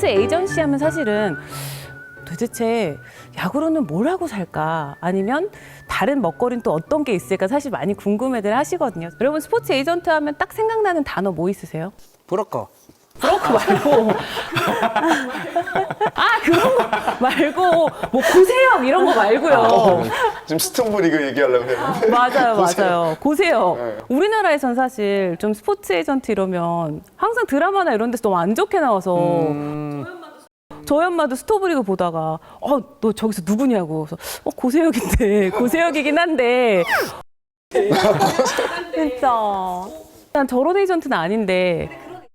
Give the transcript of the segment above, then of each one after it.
에이전시 하면 사실은 도대체 야구로는 뭘 하고 살까? 아니면 다른 먹거리는 또 어떤 게 있을까? 사실 많이 궁금해들 하시거든요. 여러분 스포츠 에이전트 하면 딱 생각나는 단어 뭐 있으세요? 브로커. 브로커 말고 그런 거 말고 뭐 고세영 이런 거 말고요. 지금 스톤부 리그 얘기하려고 했는데. 맞아요. 고세요. 네. 우리나라에선 사실 좀 스포츠 에이전트 이러면 항상 드라마나 이런 데서 너무 안 좋게 나와서 저희 엄마도 스토브리그 보다가 너 저기서 누구냐고 그래서 고세혁인데 고세혁이긴 한데 진짜. 난 저런 에이전트는 아닌데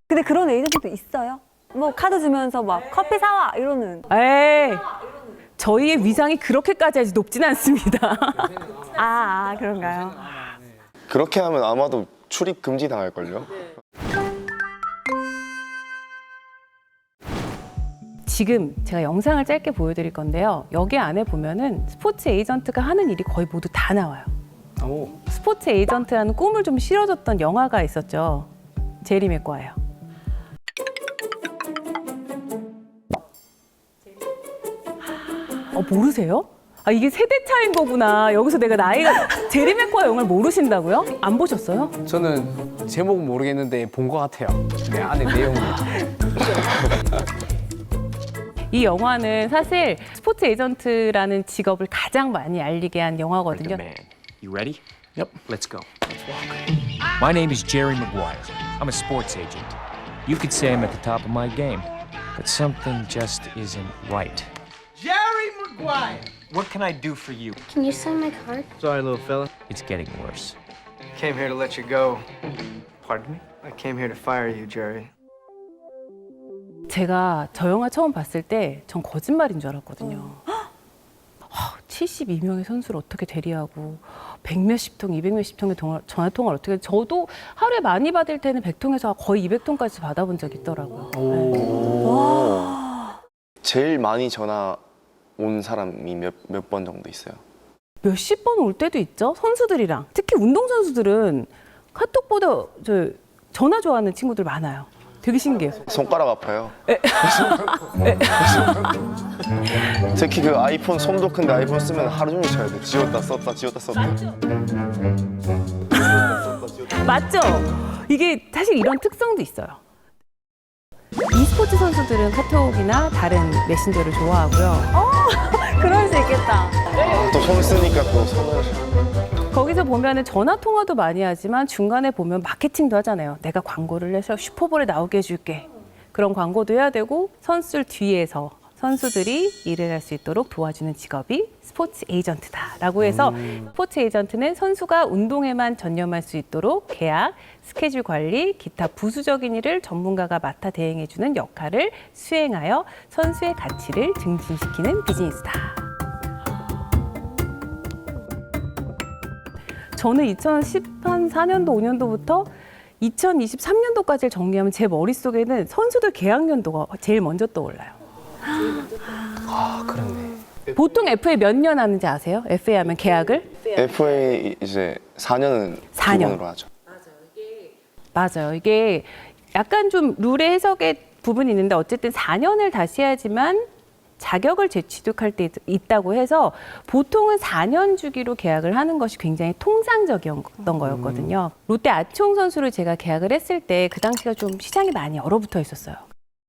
근데 그런 에이전트도 있어요? 뭐 카드 주면서 막 커피 사와 이러는. 에이 저희의 위상이 그렇게까지 아직 높진 않습니다. 그런가요? 그렇게 하면 아마도 출입 금지 당할걸요? 지금 제가 영상을 짧게 보여드릴 건데요. 여기 안에 보면은 스포츠 에이전트가 하는 일이 거의 모두 다 나와요. 오. 스포츠 에이전트라는 꿈을 좀 실어줬던 영화가 있었죠. 제리 맥과예요. 모르세요? 이게 세대 차이인 거구나. 여기서 내가 나이가 제리 맥과 영화를 모르신다고요? 안 보셨어요? 저는 제목은 모르겠는데 본 것 같아요. 네, 안에 내용이. 이 영화는 사실 스포츠 에이전트라는 직업을 가장 많이 알리게 한 영화거든요. Man, you ready? Yep. Let's go. My name is Jerry Maguire. I'm a sports agent. You could say I'm at the top of my game, but something just isn't right. Jerry Maguire! What can I do for you? Can you sign my card? Sorry, little fella. It's getting worse. Came here to let you go. Pardon me? I came here to fire you, Jerry. 제가 저 영화 처음 봤을 때 전 거짓말인 줄 알았거든요. 72명의 선수를 어떻게 대리하고 100몇십 통, 200몇십 통의 전화통화를 어떻게 저도 하루에 많이 받을 때는 100통에서 거의 200통까지 받아본 적이 있더라고요. 제일 많이 전화 온 사람이 몇 번 정도 있어요? 몇십 번 올 때도 있죠. 선수들이랑. 특히 운동선수들은 카톡보다 전화 좋아하는 친구들 많아요. 되게 신기해요. 손가락 아파요. 특히 그 아이폰 손도 큰데 아이폰 쓰면 하루 종일 쳐야 돼. 지웠다 썼다 지웠다 썼다. 맞죠? 이게 사실 이런 특성도 있어요. e스포츠 선수들은 카톡이나 다른 메신저를 좋아하고요. 그럴 수 있겠다. 또 손 쓰니까 또 손을. 거기서 보면은 전화 통화도 많이 하지만 중간에 보면 마케팅도 하잖아요. 내가 광고를 해서 슈퍼볼에 나오게 해줄게. 그런 광고도 해야 되고 선수들 뒤에서 선수들이 일을 할 수 있도록 도와주는 직업이 스포츠 에이전트다라고 해서 스포츠 에이전트는 선수가 운동에만 전념할 수 있도록 계약, 스케줄 관리, 기타 부수적인 일을 전문가가 맡아 대행해주는 역할을 수행하여 선수의 가치를 증진시키는 비즈니스다. 저는 2014년도, 5년도부터 2023년도까지를 정리하면 제 머릿속에는 선수들 계약 연도가 제일 먼저 떠올라요. 그렇네. 보통 FA 몇 년 하는지 아세요? FA 하면 계약을? FA 이제 4년은 4년. 기본으로 하죠. 맞아요. 이게 약간 좀 룰의 해석의 부분이 있는데 어쨌든 4년을 다시 해야지만 자격을 재취득할 때 있다고 해서 보통은 4년 주기로 계약을 하는 것이 굉장히 통상적이었던 거였거든요. 롯데 아치홍 선수를 제가 계약을 했을 때 그 당시가 좀 시장이 많이 얼어붙어 있었어요.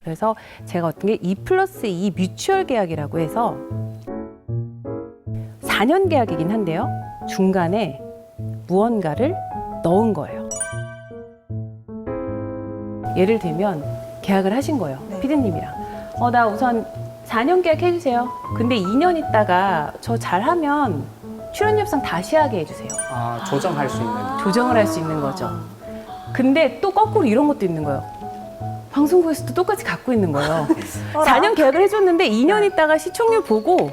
그래서 제가 어떤 게 2+2 뮤추얼 계약이라고 해서 4년 계약이긴 한데요. 중간에 무언가를 넣은 거예요. 예를 들면 계약을 하신 거예요. 피디님이랑. 나 우선 4년 계약 해주세요. 근데 2년 있다가 저 잘하면 출연료상 다시 하게 해주세요. 조정할 수 있는. 조정을 할 수 있는 거죠. 근데 또 거꾸로 이런 것도 있는 거예요. 방송국에서도 똑같이 갖고 있는 거예요. 4년 계약을 해줬는데 2년 있다가 시청률 보고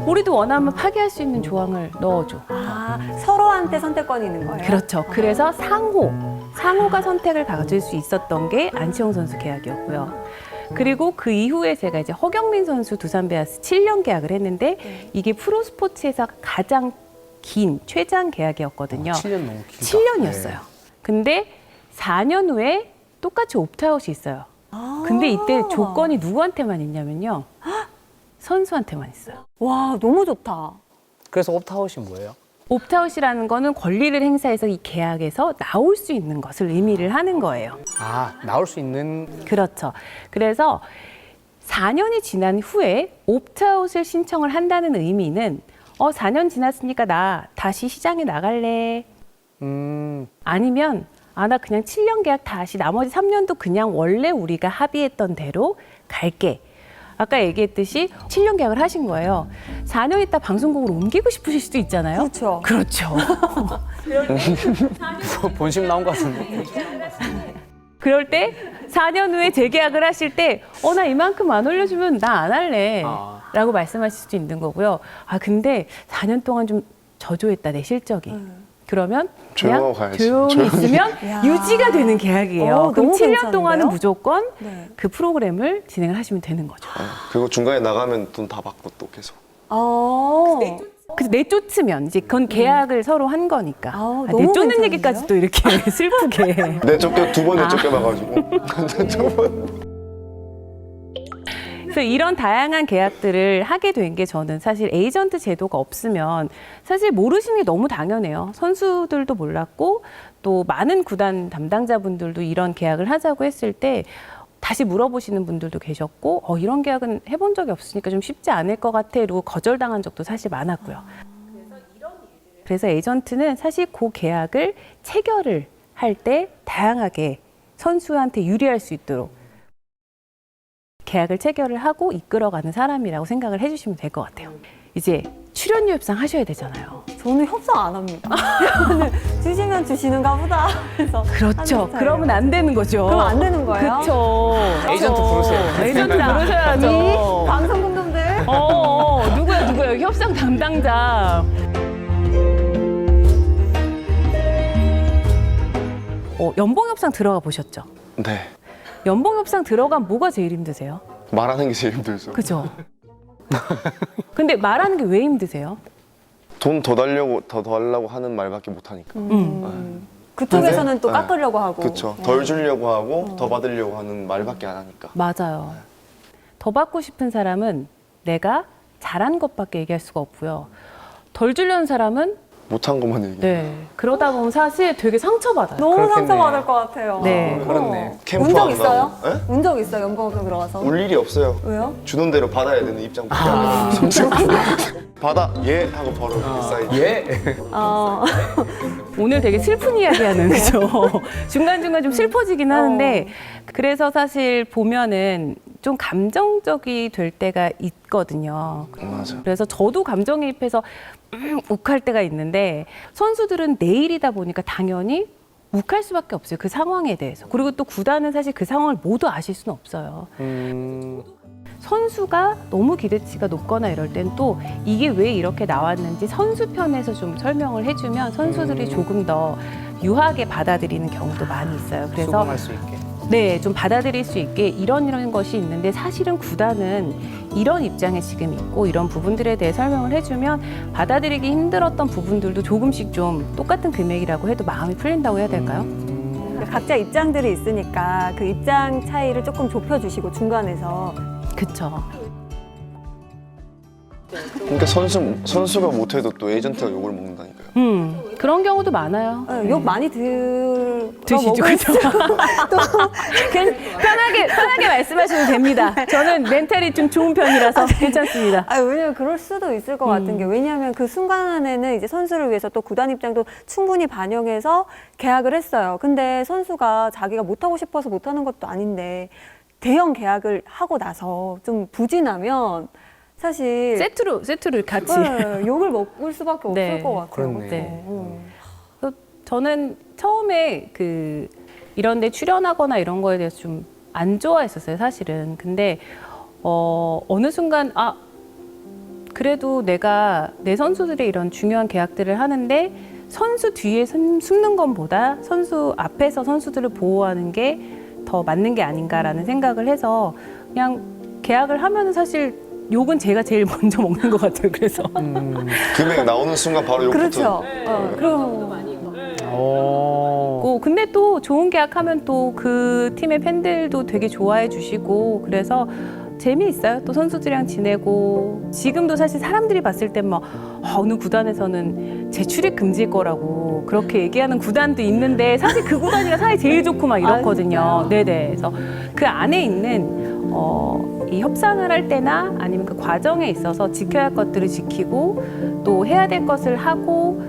우리도 원하면 파기할 수 있는 조항을 넣어줘. 서로한테 선택권이 있는 거예요? 그렇죠. 그래서 상호가 선택을 가질 수 있었던 게 안치홍 선수 계약이었고요. 그리고 그 이후에 제가 이제 허경민 선수 두산 베어스 7년 계약을 했는데 이게 프로스포츠에서 가장 긴 최장 계약이었거든요. 7년 너무 길다. 7년이었어요. 근데 4년 후에 똑같이 옵트아웃이 있어요. 근데 이때 조건이 누구한테만 있냐면요. 선수한테만 있어요. 와, 너무 좋다. 그래서 옵트아웃이 뭐예요? 옵트아웃이라는 거는 권리를 행사해서 이 계약에서 나올 수 있는 것을 의미를 하는 거예요. 아, 나올 수 있는. 그렇죠. 그래서 4년이 지난 후에 옵트아웃을 신청을 한다는 의미는 4년 지났으니까 나 다시 시장에 나갈래. 아니면 나 그냥 7년 계약 다시 나머지 3년도 그냥 원래 우리가 합의했던 대로 갈게. 아까 얘기했듯이 7년 계약을 하신 거예요. 4년 있다 방송국으로 옮기고 싶으실 수도 있잖아요. 그렇죠. 그렇죠. 본심 나온 것 같은데. 그럴 때 4년 후에 재계약을 하실 때 나 이만큼 안 올려주면 나 안 할래 라고 말씀하실 수도 있는 거고요. 근데 4년 동안 좀 저조했다 내 실적이. 그러면 조용하고 그냥 가야지. 조용히 조용히. 있으면 야. 유지가 되는 계약이에요. 그럼 너무 7년 괜찮은데요? 동안은 무조건 네. 그 프로그램을 진행을 하시면 되는 거죠. 그리고 중간에 나가면 돈 다 받고 또 계속. 그래서 내쫓으면 이제 그건 계약을 서로 한 거니까. 너무 내쫓는 괜찮은데요? 얘기까지 또 이렇게 슬프게. 두 번 내쫓겨나가지고. 두 번. 그래서 이런 다양한 계약들을 하게 된 게 저는 사실 에이전트 제도가 없으면 사실 모르시는 게 너무 당연해요. 선수들도 몰랐고 또 많은 구단 담당자분들도 이런 계약을 하자고 했을 때 다시 물어보시는 분들도 계셨고 이런 계약은 해본 적이 없으니까 좀 쉽지 않을 것 같아 이러고 거절당한 적도 사실 많았고요. 그래서 에이전트는 사실 그 계약을 체결을 할 때 다양하게 선수한테 유리할 수 있도록 계약을 체결을 하고 이끌어가는 사람이라고 생각을 해주시면 될 것 같아요. 이제 출연료 협상 하셔야 되잖아요. 저는 협상 안 합니다. 저는 주시면 주시는가 보다. 그래서 그렇죠. 하는 스타일이에요. 그러면 안 되는 거죠. 그럼 안 되는 거예요? 그렇죠. 에이전트 부르세요. 에이전트 부르셔야죠. 방송분들. 누구야? 협상 담당자. 연봉 협상 들어가 보셨죠? 네. 연봉 협상 들어가면 뭐가 제일 힘드세요? 말하는 게 제일 힘들죠. 그죠? 근데 말하는 게 왜 힘드세요? 돈 더 달라고 하는 말밖에 못 하니까. 그쪽에서는 또 네. 깎으려고 하고. 그렇죠. 덜 주려고 하고 더 받으려고 하는 말밖에 안 하니까. 맞아요. 더 받고 싶은 사람은 내가 잘한 것밖에 얘기할 수가 없고요. 덜 주려는 사람은 못한 것만 얘기해. 네. 그러다 보면 사실 되게 상처받아요. 너무 그렇겠네. 상처받을 것 같아요. 네. 그렇네. 캠프 운 적 한다고. 있어요? 예? 운 적 있어요? 연봉업소 들어가서? 울 일이 없어요. 왜요? 주는 대로 받아야 되는 입장밖에 안 해요. 받아 예 하고 바로 사인. 예? 오늘 되게 슬픈 이야기하는 그죠? 중간중간 좀 슬퍼지긴 하는데 그래서 사실 보면은 좀 감정적이 될 때가 있거든요. 맞아. 그래서 저도 감정이입해서 욱할 때가 있는데 선수들은 내일이다 보니까 당연히 욱할 수밖에 없어요. 그 상황에 대해서. 그리고 또 구단은 사실 그 상황을 모두 아실 수는 없어요. 선수가 너무 기대치가 높거나 이럴 땐 또 이게 왜 이렇게 나왔는지 선수 편에서 좀 설명을 해주면 선수들이 조금 더 유하게 받아들이는 경우도 많이 있어요. 그래서 수긍할 수 있게. 네, 좀 받아들일 수 있게 이런 것이 있는데 사실은 구단은 이런 입장에 지금 있고 이런 부분들에 대해 설명을 해주면 받아들이기 힘들었던 부분들도 조금씩 좀 똑같은 금액이라고 해도 마음이 풀린다고 해야 될까요? 각자 입장들이 있으니까 그 입장 차이를 조금 좁혀주시고 중간에서. 그쵸. 그러니까 선수가 못해도 또 에이전트가 욕을 먹는다니까요. 그런 경우도 많아요. 욕 많이 드시죠, 그죠? 그냥 편하게 말씀하셔도 됩니다. 저는 멘탈이 좀 좋은 편이라서 괜찮습니다. 왜냐면 그럴 수도 있을 것 같은 게 왜냐하면 그 순간에는 이제 선수를 위해서 또 구단 입장도 충분히 반영해서 계약을 했어요. 근데 선수가 자기가 못하고 싶어서 못하는 것도 아닌데 대형 계약을 하고 나서 좀 부진하면 사실 세트를 같이. 네, 욕을 먹을 수밖에 없을 네. 것 같아요. 그렇네. 네. 그래서 저는 처음에 이런 데 출연하거나 이런 거에 대해서 좀 안 좋아했었어요, 사실은. 근데 어느 순간 그래도 내가 내 선수들의 이런 중요한 계약들을 하는데 선수 뒤에 숨는 것보다 선수 앞에서 선수들을 보호하는 게 더 맞는 게 아닌가라는 생각을 해서 그냥 계약을 하면은 사실 욕은 제가 제일 먼저 먹는 것 같아요. 그래서 금액 나오는 순간 바로 욕부터. 그렇죠. 그럼 근데 또 좋은 계약하면 또 그 팀의 팬들도 되게 좋아해 주시고 그래서 재미있어요. 또 선수들이랑 지내고 지금도 사실 사람들이 봤을 땐 막 어느 구단에서는 재출입 금지일 거라고 그렇게 얘기하는 구단도 있는데 사실 그 구단이랑 사이 제일 좋고 막 이렇거든요. 네네. 그래서 그 안에 있는 이 협상을 할 때나 아니면 그 과정에 있어서 지켜야 할 것들을 지키고 또 해야 될 것을 하고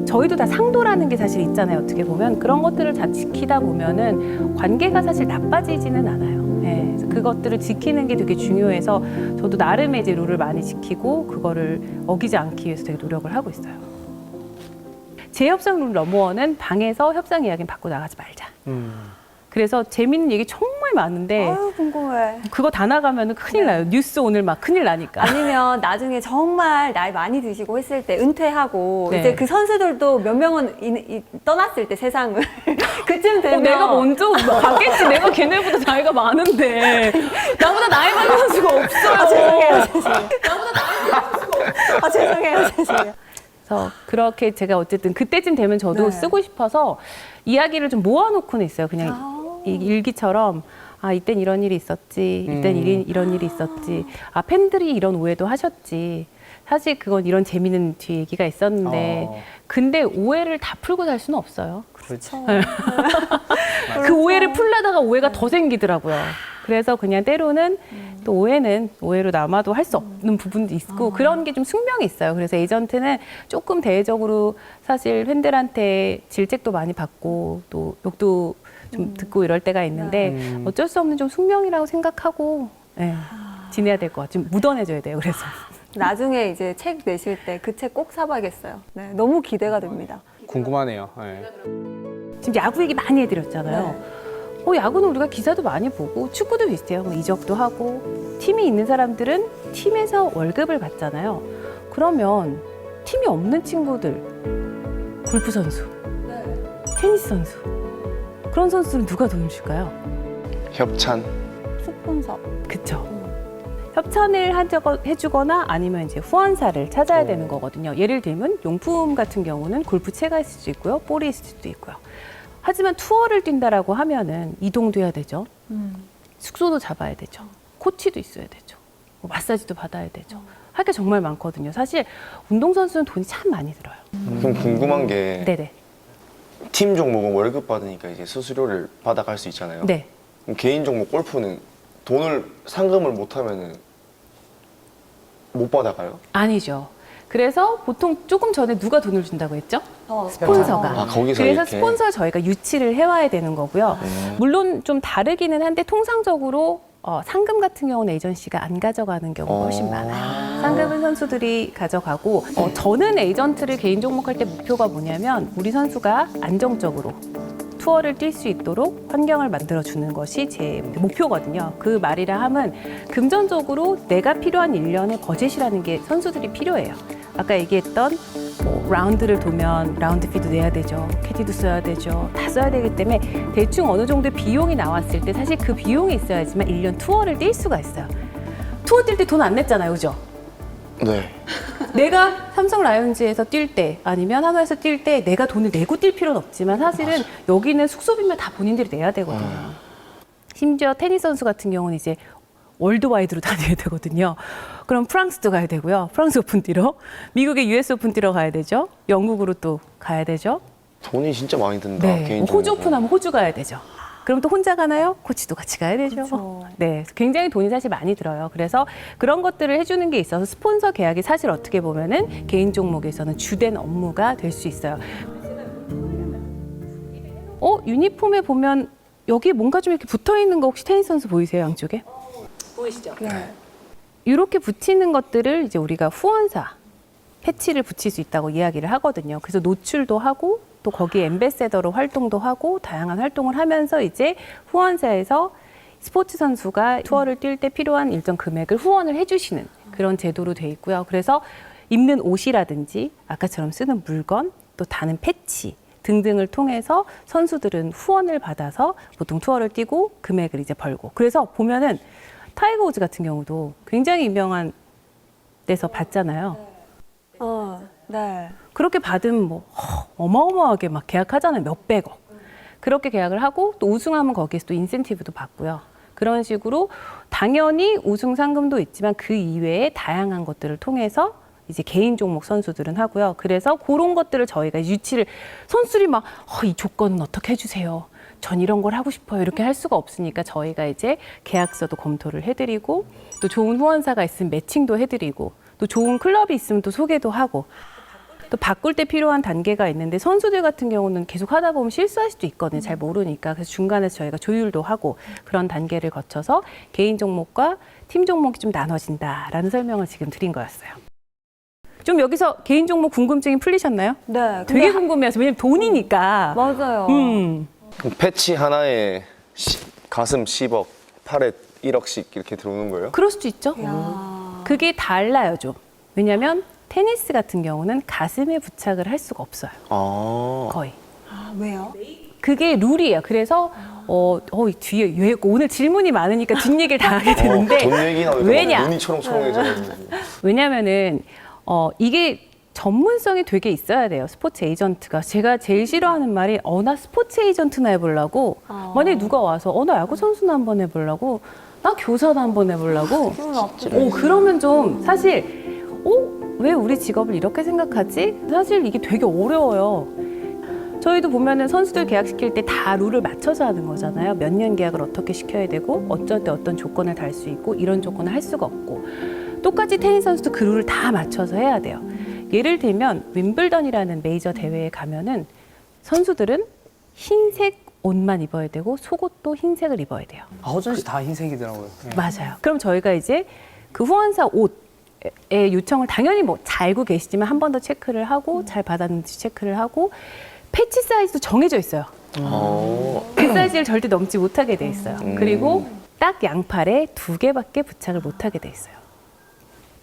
저희도 다 상도라는 게 사실 있잖아요. 어떻게 보면 그런 것들을 다 지키다 보면은 관계가 사실 나빠지지는 않아요. 네, 그래서 그것들을 지키는 게 되게 중요해서 저도 나름의 이제 룰을 많이 지키고 그거를 어기지 않기 위해서 되게 노력을 하고 있어요. 제 협상 룰 넘버원은 방에서 협상 이야기는 받고 나가지 말자. 그래서 재밌는 얘기 정말 많은데 아유, 궁금해. 그거 다 나가면 큰일 나요. 뉴스 오늘 막 큰일 나니까. 아니면 나중에 정말 나이 많이 드시고 했을 때 은퇴하고 네. 이제 그 선수들도 몇 명은 떠났을 때 세상을 그쯤 되면 내가 먼저 가겠지. 내가 걔네보다 나이가 많은데 나보다 나이 많은 선수가 없어요. 죄송해요. 나보다 죄송해요. 그래서 그렇게 제가 어쨌든 그때쯤 되면 저도 네. 쓰고 싶어서 이야기를 좀 모아놓고는 있어요. 그냥 이 일기처럼 아 이땐 이런 일이 있었지, 이땐 이런 일이 있었지, 아 팬들이 이런 오해도 하셨지. 사실 그건 이런 재미있는 뒤에 얘기가 있었는데 근데 오해를 다 풀고 살 수는 없어요. 그렇죠. 그 오해를 풀려다가 오해가 더 생기더라고요. 그래서 그냥 때로는 또 오해는 오해로 남아도 할 수 없는 부분도 있고 그런 게 좀 숙명이 있어요. 그래서 에이전트는 조금 대외적으로 사실 팬들한테 질책도 많이 받고 또 욕도 좀 듣고 이럴 때가 있는데 어쩔 수 없는 좀 숙명이라고 생각하고 네, 지내야 될 것 같아요. 좀 묻어내줘야 돼요. 그래서. 나중에 이제 책 내실 때 그 책 꼭 사봐야겠어요. 네, 너무 기대가 됩니다. 궁금하네요. 네. 지금 야구 얘기 많이 해드렸잖아요. 야구는 우리가 기사도 많이 보고 축구도 비슷해요. 뭐 이적도 하고 팀이 있는 사람들은 팀에서 월급을 받잖아요. 그러면 팀이 없는 친구들, 골프 선수, 테니스 선수 그런 선수들은 누가 돈을 줄까요? 협찬. 스폰서. 그쵸. 협찬을 해주거나 아니면 이제 후원사를 찾아야 되는 거거든요. 예를 들면 용품 같은 경우는 골프채가 있을 수도 있고요. 볼이 있을 수도 있고요. 하지만 투어를 뛴다라고 하면은 이동도 해야 되죠. 숙소도 잡아야 되죠. 코치도 있어야 되죠. 뭐 마사지도 받아야 되죠. 할 게 정말 많거든요. 사실 운동선수는 돈이 참 많이 들어요. 그럼 궁금한 게 네네. 팀 종목은 월급 받으니까 이제 수수료를 받아갈 수 있잖아요. 네. 그럼 개인 종목 골프는 상금을 못 하면은 못 받아가요? 아니죠. 그래서 보통 조금 전에 누가 돈을 준다고 했죠? 스폰서가. 아, 거기서 그래서 이렇게? 스폰서 저희가 유치를 해와야 되는 거고요. 물론 좀 다르기는 한데 통상적으로 상금 같은 경우는 에이전시가 안 가져가는 경우가 훨씬 많아요. 상금은 선수들이 가져가고 저는 에이전트를 개인 종목할 때 목표가 뭐냐면 우리 선수가 안정적으로 투어를 뛸 수 있도록 환경을 만들어주는 것이 제 목표거든요. 그 말이라 함은 금전적으로 내가 필요한 일련의 버젯이라는 게 선수들이 필요해요. 아까 얘기했던 라운드를 돌면 라운드 피도 내야 되죠. 캐디도 써야 되죠. 다 써야 되기 때문에 대충 어느 정도의 비용이 나왔을 때 사실 그 비용이 있어야지만 1년 투어를 뛸 수가 있어요. 투어 뛸 때 돈 안 냈잖아요. 그죠? 네. 내가 삼성 라이온즈에서 뛸 때 아니면 한화에서 뛸 때 내가 돈을 내고 뛸 필요는 없지만 사실은 여기는 숙소비면 다 본인들이 내야 되거든요. 심지어 테니스 선수 같은 경우는 이제 월드와이드로 다녀야 되거든요. 그럼 프랑스도 가야 되고요. 프랑스 오픈 뛰러. 미국의 US 오픈 뛰러 가야 되죠. 영국으로 또 가야 되죠. 돈이 진짜 많이 든다. 네. 개인 호주 종목은. 오픈하면 호주 가야 되죠. 그럼 또 혼자 가나요? 코치도 같이 가야 되죠. 그쵸. 네, 굉장히 돈이 사실 많이 들어요. 그래서 그런 것들을 해주는 게 있어서 스폰서 계약이 사실 어떻게 보면은 개인 종목에서는 주된 업무가 될 수 있어요. 유니폼에 보면 여기 뭔가 좀 이렇게 붙어 있는 거 혹시 테니스 선수 보이세요? 양쪽에? 보이시죠? 네. 이렇게 붙이는 것들을 이제 우리가 후원사 패치를 붙일 수 있다고 이야기를 하거든요. 그래서 노출도 하고 또 거기에 엠베세더로 활동도 하고 다양한 활동을 하면서 이제 후원사에서 스포츠 선수가 투어를 뛸 때 필요한 일정 금액을 후원을 해주시는 그런 제도로 돼 있고요. 그래서 입는 옷이라든지 아까처럼 쓰는 물건 또 다는 패치 등등을 통해서 선수들은 후원을 받아서 보통 투어를 뛰고 금액을 이제 벌고 그래서 보면은 타이거 우즈 같은 경우도 굉장히 유명한 데서 받잖아요. 네. 그렇게 받으면 뭐 어마어마하게 막 계약하잖아요. 몇백억. 그렇게 계약을 하고 또 우승하면 거기에서 또 인센티브도 받고요. 그런 식으로 당연히 우승 상금도 있지만 그 이외에 다양한 것들을 통해서 이제 개인 종목 선수들은 하고요. 그래서 그런 것들을 저희가 유치를 선수들이 막 이 조건은 어떻게 해주세요. 전 이런 걸 하고 싶어요. 이렇게 할 수가 없으니까 저희가 이제 계약서도 검토를 해드리고 또 좋은 후원사가 있으면 매칭도 해드리고 또 좋은 클럽이 있으면 또 소개도 하고 또 바꿀 때 필요한 단계가 있는데 선수들 같은 경우는 계속 하다 보면 실수할 수도 있거든요. 잘 모르니까. 그래서 중간에서 저희가 조율도 하고 그런 단계를 거쳐서 개인 종목과 팀 종목이 좀 나눠진다라는 설명을 지금 드린 거였어요. 좀 여기서 개인 종목 궁금증이 풀리셨나요? 네. 되게 궁금해서 왜냐면 돈이니까. 맞아요. 그럼 패치 하나에 가슴 10억, 팔에 1억씩 이렇게 들어오는 거예요? 그럴 수도 있죠. 야. 그게 달라요, 좀. 왜냐면 테니스 같은 경우는 가슴에 부착을 할 수가 없어요. 아. 거의. 아, 왜요? 그게 룰이에요. 그래서 뒤에 왜 오늘 질문이 많으니까 뒷얘기를 다 하게 되는데 돈 얘기 나오니까 왜냐? 눈이 초롱초롱해져가지고. 왜냐면은 이게 전문성이 되게 있어야 돼요. 스포츠 에이전트가. 제가 제일 싫어하는 말이 나 스포츠 에이전트나 해보려고. 만약에 누가 와서 나 야구 선수나 한번 해보려고. 나 교사나 한번 해보려고. 그러면 좀 사실 왜 우리 직업을 이렇게 생각하지? 사실 이게 되게 어려워요. 저희도 보면은 선수들 계약시킬 때 다 룰을 맞춰서 하는 거잖아요. 몇 년 계약을 어떻게 시켜야 되고 어쩔 때 어떤 조건을 달 수 있고 이런 조건을 할 수가 없고 똑같이 테니스 선수도 그 룰을 다 맞춰서 해야 돼요. 예를 들면 윈블던이라는 메이저 대회에 가면은 선수들은 흰색 옷만 입어야 되고 속옷도 흰색을 입어야 돼요. 어쩐지 다 흰색이더라고요. 네. 맞아요. 그럼 저희가 이제 그 후원사 옷의 요청을 당연히 뭐 잘 알고 계시지만 한 번 더 체크를 하고 잘 받았는지 체크를 하고 패치 사이즈도 정해져 있어요. 그 사이즈를 절대 넘지 못하게 돼 있어요. 그리고 딱 양팔에 2개밖에 부착을 못하게 돼 있어요.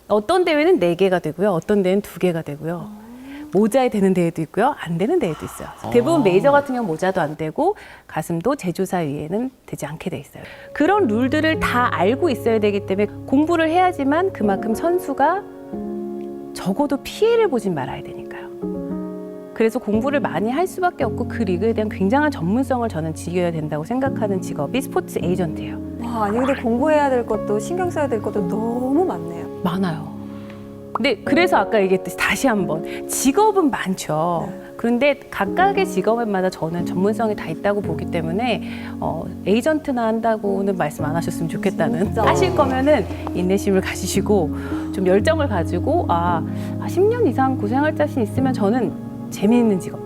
어떤 대회는 4개가 되고요. 어떤 대회는 2개가 되고요. 모자에 되는 대회도 있고요. 안 되는 대회도 있어요. 대부분 메이저 같은 경우는 모자도 안 되고 가슴도 제조사 위에는 되지 않게 돼 있어요. 그런 룰들을 다 알고 있어야 되기 때문에 공부를 해야지만 그만큼 선수가 적어도 피해를 보진 말아야 되니까요. 그래서 공부를 많이 할 수밖에 없고 그 리그에 대한 굉장한 전문성을 저는 지켜야 된다고 생각하는 직업이 스포츠 에이전트예요. 와, 아니 근데 공부해야 될 것도 신경 써야 될 것도 너무 많네요. 많아요. 근데 그래서 아까 얘기했듯이 다시 한번 직업은 많죠. 그런데 각각의 직업마다 저는 전문성이 다 있다고 보기 때문에 에이전트나 한다고는 말씀 안 하셨으면 좋겠다는. 진짜. 하실 거면은 인내심을 가지시고 좀 열정을 가지고 10년 이상 고생할 자신 있으면 저는 재미있는 직업.